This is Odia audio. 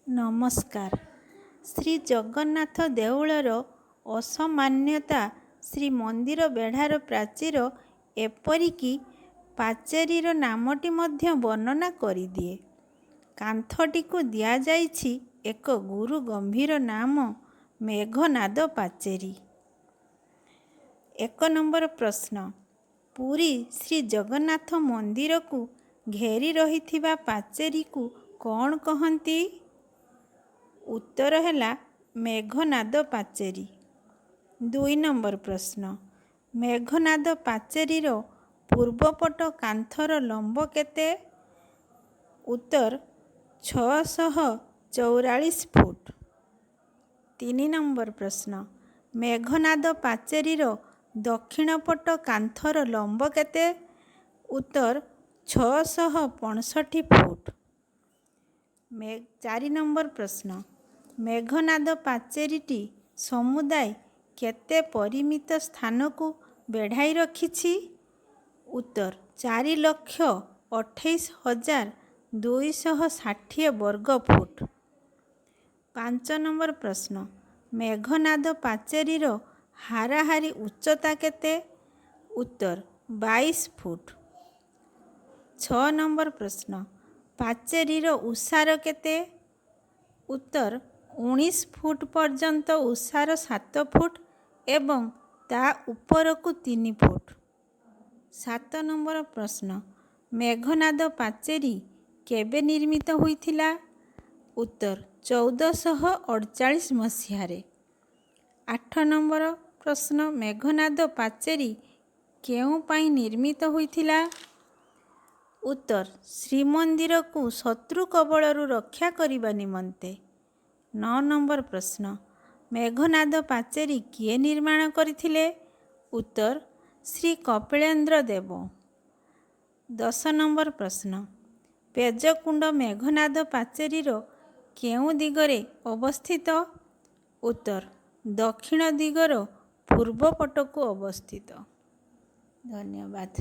ନମସ୍କାର। ଶ୍ରୀ ଜଗନ୍ନାଥ ଦେଉଳର ଅସାମାନ୍ୟତା ଶ୍ରୀମନ୍ଦିର ବେଢ଼ାର ପ୍ରାଚୀର ଏପରିକି ପାଚେରୀର ନାମଟି ମଧ୍ୟ ବର୍ଣ୍ଣନା କରିଦିଏ। କାନ୍ଥଟିକୁ ଦିଆଯାଇଛି ଏକ ଗୁରୁ ଗମ୍ଭୀର ନାମ ମେଘନାଦ ପାଚେରୀ। 1 ନମ୍ବର ପ୍ରଶ୍ନ, ପୁରୀ ଶ୍ରୀ ଜଗନ୍ନାଥ ମନ୍ଦିରକୁ ଘେରି ରହିଥିବା ପାଚେରୀକୁ କ'ଣ କହନ୍ତି? ଉତ୍ତର ହେଲା ମେଘନାଦ ପାଚେରୀ। 2 ନମ୍ବର ପ୍ରଶ୍ନ, ମେଘନାଦ ପାଚେରୀର ପୂର୍ବପଟ କାନ୍ଥର ଲମ୍ବ କେତେ? ଉତ୍ତର 644 ଫୁଟ। 3 ନମ୍ବର ପ୍ରଶ୍ନ, ମେଘନାଦ ପାଚେରୀର ଦକ୍ଷିଣ ପଟ କାନ୍ଥର ଲମ୍ବ କେତେ? ଉତ୍ତର 665 ଫୁଟ। 4 ନମ୍ବର ପ୍ରଶ୍ନ, ମେଘନାଦ ପାଚେରୀଟି ସମୁଦାୟ କେତେ ପରିମିତ ସ୍ଥାନକୁ ବେଢ଼ାଇ ରଖିଛି? ଉତ୍ତର 4,28,260 ବର୍ଗ ଫୁଟ। 5 ନମ୍ବର ପ୍ରଶ୍ନ, ମେଘନାଦ ପାଚେରୀର ହାରାହାରି ଉଚ୍ଚତା କେତେ? ଉତ୍ତର 22 ଫୁଟ। 6 ନମ୍ବର ପ୍ରଶ୍ନ, ପାଚେରୀର ଉସାର କେତେ? ଉତ୍ତର 19 ଫୁଟ ପର୍ଯ୍ୟନ୍ତ ଉସାର 7 ଫୁଟ ଏବଂ ତା ଉପରକୁ 3 ଫୁଟ। 7 ନମ୍ବର ପ୍ରଶ୍ନ, ମେଘନାଦ ପାଚେରୀ କେବେ ନିର୍ମିତ ହୋଇଥିଲା? ଉତ୍ତର 1448 ମସିହାରେ। 8 ନମ୍ବର ପ୍ରଶ୍ନ, ମେଘନାଦ ପାଚେରୀ କେଉଁ ପାଇଁ ନିର୍ମିତ ହୋଇଥିଲା? ଉତ୍ତର ଶ୍ରୀମନ୍ଦିରକୁ ଶତ୍ରୁ କବଳରୁ ରକ୍ଷା କରିବା ନିମନ୍ତେ। 9 ନମ୍ବର ପ୍ରଶ୍ନ, ମେଘନାଦ ପାଚେରୀ କିଏ ନିର୍ମାଣ କରିଥିଲେ? ଉତ୍ତର ଶ୍ରୀ କପିଳେନ୍ଦ୍ର ଦେବ। 10 ନମ୍ବର ପ୍ରଶ୍ନ, ପେଜକୁଣ୍ଡ ମେଘନାଦ ପାଚେରୀର କେଉଁ ଦିଗରେ ଅବସ୍ଥିତ? ଉତ୍ତର ଦକ୍ଷିଣ ଦିଗର ପୂର୍ବ ପଟକୁ ଅବସ୍ଥିତ। ଧନ୍ୟବାଦ।